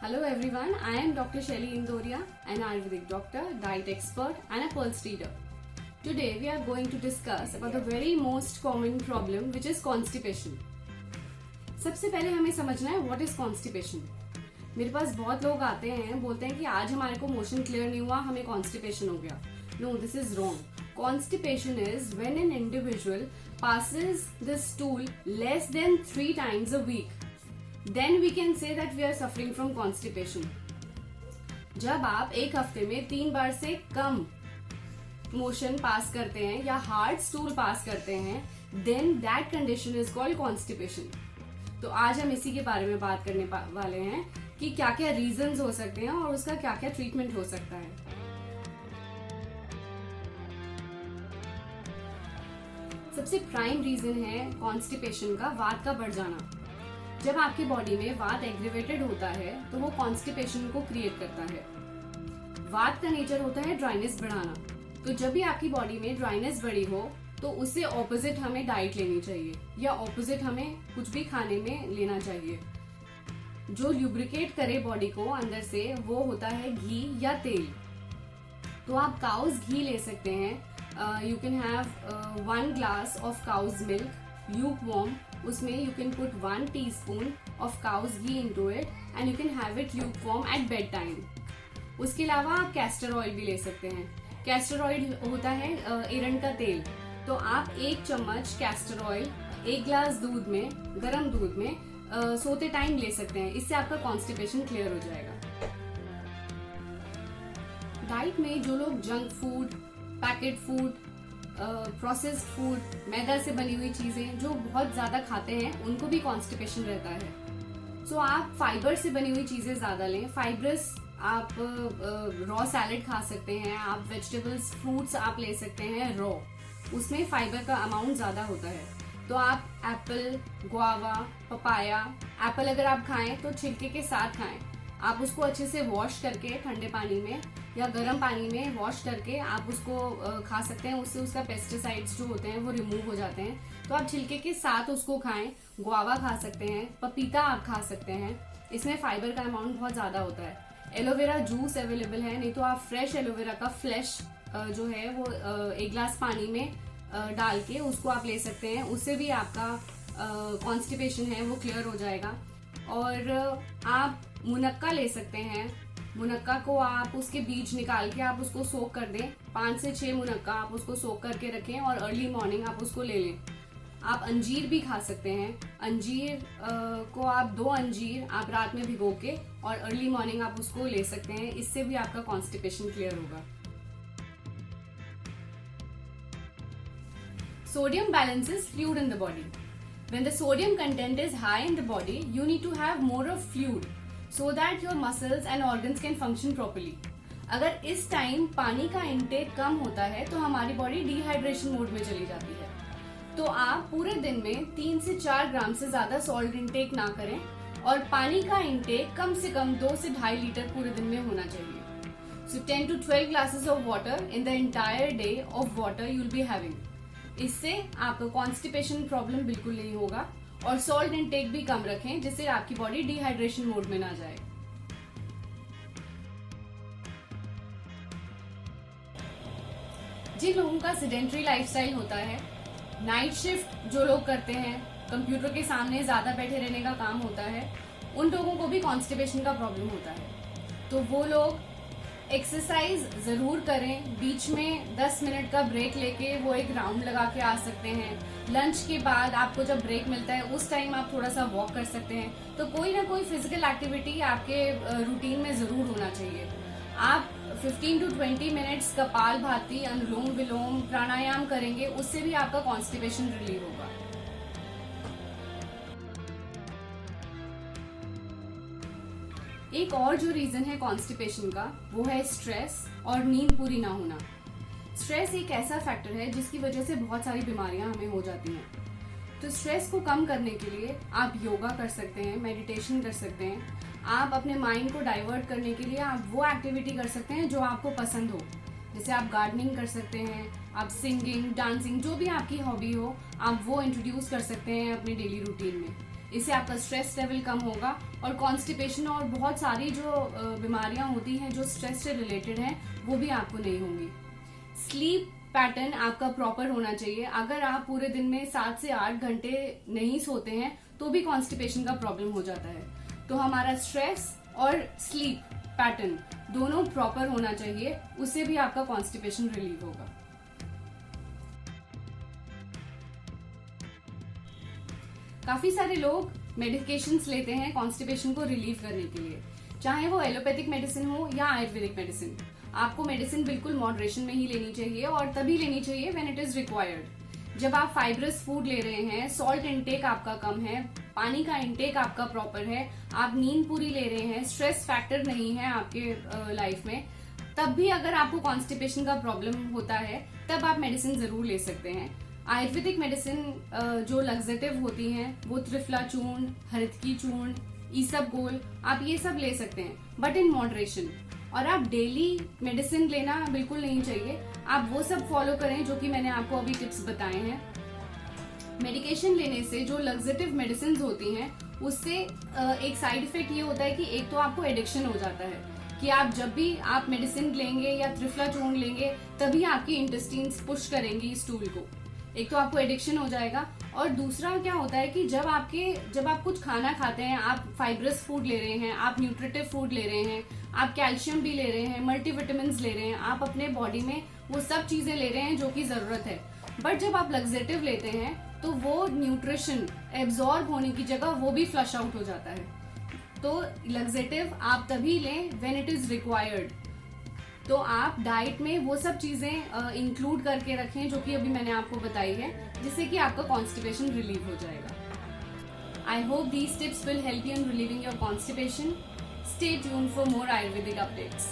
Hello everyone, I am Dr. Shelly Indoria, an Ayurvedic doctor, diet expert and a pulse reader. Today we are going to discuss about the very most common problem which is constipation. सबसे पहले हमें समझना है what is constipation. मेरे पास बहुत लोग आते हैं बोलते हैं कि आज हमारे को मोशन क्लियर नहीं हुआ, हमें constipation हो गया. No, this is wrong. Constipation is when an individual passes the stool less than 3 times a week. Then we can say that we are suffering from constipation. जब आप एक हफ्ते में 3 बार से कम मोशन पास करते हैं या हार्ड स्टूल पास करते हैं, then that condition is called constipation. तो आज हम इसी के बारे में बात करने वाले हैं कि क्या क्या रीजंस हो सकते हैं और उसका क्या क्या ट्रीटमेंट हो सकता है. सबसे प्राइम रीजन है कॉन्स्टिपेशन का वात का बढ़ जाना. जब आपकी बॉडी में वात एग्रीवेटेड होता है तो वो कॉन्स्टिपेशन को क्रिएट करता है. वात का नेचर होता है ड्राइनेस बढ़ाना. तो जब भी आपकी बॉडी में ड्राइनेस बढ़ी हो तो उससे ऑपोजिट हमें डाइट लेनी चाहिए या ऑपोजिट हमें कुछ भी खाने में लेना चाहिए. जो ल्यूब्रिकेट करे बॉडी को अंदर से वो होता है घी या तेल. तो आप काउज घी ले सकते हैं. You can have 1 glass of cow's milk lukewarm. उसमें you can put 1 teaspoon of cow's ghee into it and you can have it lukewarm at bedtime. उसके अलावा आप कैस्टर ऑयल भी ले सकते हैं. कैस्टर ऑयल होता है एरंड का तेल. तो आप 1 चम्मच कैस्टर ऑयल 1 ग्लास दूध में, गर्म दूध में सोते टाइम ले सकते हैं. इससे आपका कॉन्स्टिपेशन क्लियर हो जाएगा. डाइट में जो लोग junk food, packet food, processed food, मैदा से बनी हुई चीजें जो बहुत ज्यादा खाते हैं उनको भी कॉन्स्टिपेशन रहता है. सो आप फाइबर से बनी हुई चीजें ज्यादा लें. फाइब्रस आप रॉ सैलेड खा सकते हैं. आप वेजिटेबल्स, फ्रूट्स आप ले सकते हैं रॉ. उसमें फाइबर का अमाउंट ज्यादा होता है. तो आप एप्पल, गुआवा, पपाया. एप्पल अगर आप खाएं तो छिलके के साथ खाएं. आप उसको अच्छे से वॉश करके ठंडे पानी में या गर्म पानी में वॉश करके आप उसको खा सकते हैं. उससे उसका पेस्टिसाइड्स जो होते हैं वो रिमूव हो जाते हैं. तो आप छिलके के साथ उसको खाएं. गुआवा खा सकते हैं, पपीता आप खा सकते हैं. इसमें फाइबर का अमाउंट बहुत ज्यादा होता है. एलोवेरा जूस अवेलेबल है. नहीं तो आप फ्रेश एलोवेरा का फ्लैश जो है वो 1 ग्लास पानी में डाल के उसको आप ले सकते हैं. उससे भी आपका कॉन्स्टिपेशन है वो क्लियर हो जाएगा. और आप मुनक्का ले सकते हैं. मुनक्का को आप उसके बीज निकाल के आप उसको सोक कर दें. 5 से 6 मुनक्का आप उसको सोक करके रखें और अर्ली मॉर्निंग आप उसको ले लें. आप अंजीर भी खा सकते हैं. अंजीर को आप 2 अंजीर आप रात में भिगो के और अर्ली मॉर्निंग आप उसको ले सकते हैं. इससे भी आपका कॉन्स्टिपेशन क्लियर होगा. Sodium balances fluid in the body. When the sodium content is high in the body, you need to have more of fluid so that your muscles and organs can function properly. अगर इस time पानी का intake कम होता है तो हमारी body dehydration mode में चली जाती है. तो आप पूरे दिन में 3 से 4 ग्राम से ज्यादा सॉल्ट इंटेक ना करें और पानी का इंटेक कम से कम 2 से 2.5 लीटर पूरे दिन में होना चाहिए. So 10 to 12 glasses of water in the entire day of water you will be having. इससे आपको कॉन्स्टिपेशन प्रॉब्लम बिल्कुल नहीं होगा. और सॉल्ट इंटेक भी कम रखें जिससे आपकी बॉडी डिहाइड्रेशन मोड में ना जाए. जिन लोगों का सेडेंटरी लाइफस्टाइल होता है, नाइट शिफ्ट जो लोग करते हैं, कंप्यूटर के सामने ज्यादा बैठे रहने का काम होता है, उन लोगों को भी कॉन्स्टिपेशन का प्रॉब्लम होता है. तो वो लोग एक्सरसाइज जरूर करें. बीच में 10 मिनट का ब्रेक लेके वो एक राउंड लगा के आ सकते हैं. लंच के बाद आपको जब ब्रेक मिलता है उस टाइम आप थोड़ा सा वॉक कर सकते हैं. तो कोई ना कोई फिजिकल एक्टिविटी आपके रूटीन में जरूर होना चाहिए. आप 15 to 20 मिनट्स कपाल भाती, अनुलोम विलोम, प्राणायाम करेंगे, उससे भी आपका कॉन्स्टिपेशन रिलीव होगा. एक और जो रीजन है कॉन्स्टिपेशन का वो है स्ट्रेस और नींद पूरी ना होना. स्ट्रेस एक ऐसा फैक्टर है जिसकी वजह से बहुत सारी बीमारियां हमें हो जाती हैं. तो स्ट्रेस को कम करने के लिए आप योगा कर सकते हैं, मेडिटेशन कर सकते हैं. आप अपने माइंड को डाइवर्ट करने के लिए आप वो एक्टिविटी कर सकते हैं जो आपको पसंद हो. जैसे आप गार्डनिंग कर सकते हैं, आप सिंगिंग, डांसिंग, जो भी आपकी हॉबी हो आप वो इंट्रोड्यूस कर सकते हैं अपने डेली रूटीन में. इससे आपका स्ट्रेस लेवल कम होगा और कॉन्स्टिपेशन और बहुत सारी जो बीमारियां होती हैं जो स्ट्रेस से रिलेटेड हैं वो भी आपको नहीं होंगी। स्लीप पैटर्न आपका प्रॉपर होना चाहिए। अगर आप पूरे दिन में 7 से 8 घंटे नहीं सोते हैं तो भी कॉन्स्टिपेशन का प्रॉब्लम हो जाता है। तो हमारा स्ट्रेस और स्लीप पैटर्न दोनों प्रॉपर होना चाहिए, उससे भी आपका कॉन्स्टिपेशन रिलीव होगा। काफी सारे लोग मेडिकेशंस लेते हैं कॉन्स्टिपेशन को रिलीव करने के लिए, चाहे वो एलोपैथिक मेडिसिन हो या आयुर्वेदिक मेडिसिन। आपको मेडिसिन बिल्कुल मॉडरेशन में ही लेनी चाहिए और तभी लेनी चाहिए व्हेन इट इज रिक्वायर्ड। जब आप फाइब्रस फूड ले रहे हैं, सॉल्ट इनटेक आपका कम है, पानी का इनटेक आपका प्रॉपर है, आप नींद पूरी ले रहे हैं, स्ट्रेस फैक्टर नहीं है आपके लाइफ में, तब भी अगर आपको कॉन्स्टिपेशन का प्रॉब्लम होता है तब आप मेडिसिन जरूर ले सकते हैं। आयुर्वेदिक मेडिसिन जो लग्जेटिव होती हैं वो त्रिफला चूर्ण, हरितकी चूर्ण, ईसबगोल, आप ये सब ले सकते हैं बट इन मॉडरेशन। और आप डेली मेडिसिन लेना बिल्कुल नहीं चाहिए। आप वो सब फॉलो करें जो कि मैंने आपको अभी टिप्स बताए हैं। मेडिकेशन लेने से जो लग्जेटिव मेडिसिन होती हैं उससे एक साइड इफेक्ट ये होता है कि एक तो आपको एडिक्शन हो जाता है कि आप जब भी आप मेडिसिन लेंगे या त्रिफला चूर्ण लेंगे तभी आपकी इंटेस्टाइन्स पुश करेंगी स्टूल को। एक तो आपको एडिक्शन हो जाएगा और दूसरा क्या होता है कि जब आप कुछ खाना खाते हैं, आप फाइब्रस फूड ले रहे हैं, आप न्यूट्रिटिव फूड ले रहे हैं, आप कैल्शियम भी ले रहे हैं, मल्टीविटामिन्स ले रहे हैं, आप अपने बॉडी में वो सब चीजें ले रहे हैं जो कि जरूरत है। बट जब आप लग्जेटिव लेते हैं तो वो न्यूट्रिशन एब्जॉर्ब होने की जगह वो भी फ्लश आउट हो जाता है। तो लग्जेटिव आप तभी लें व्हेन इट इज रिक्वायर्ड। तो आप डाइट में वो सब चीजें इंक्लूड करके रखें जो कि अभी मैंने आपको बताई है, जिससे कि आपका कॉन्स्टिपेशन रिलीव हो जाएगा। I hope these tips will help you in relieving your constipation. Stay tuned for more Ayurvedic updates.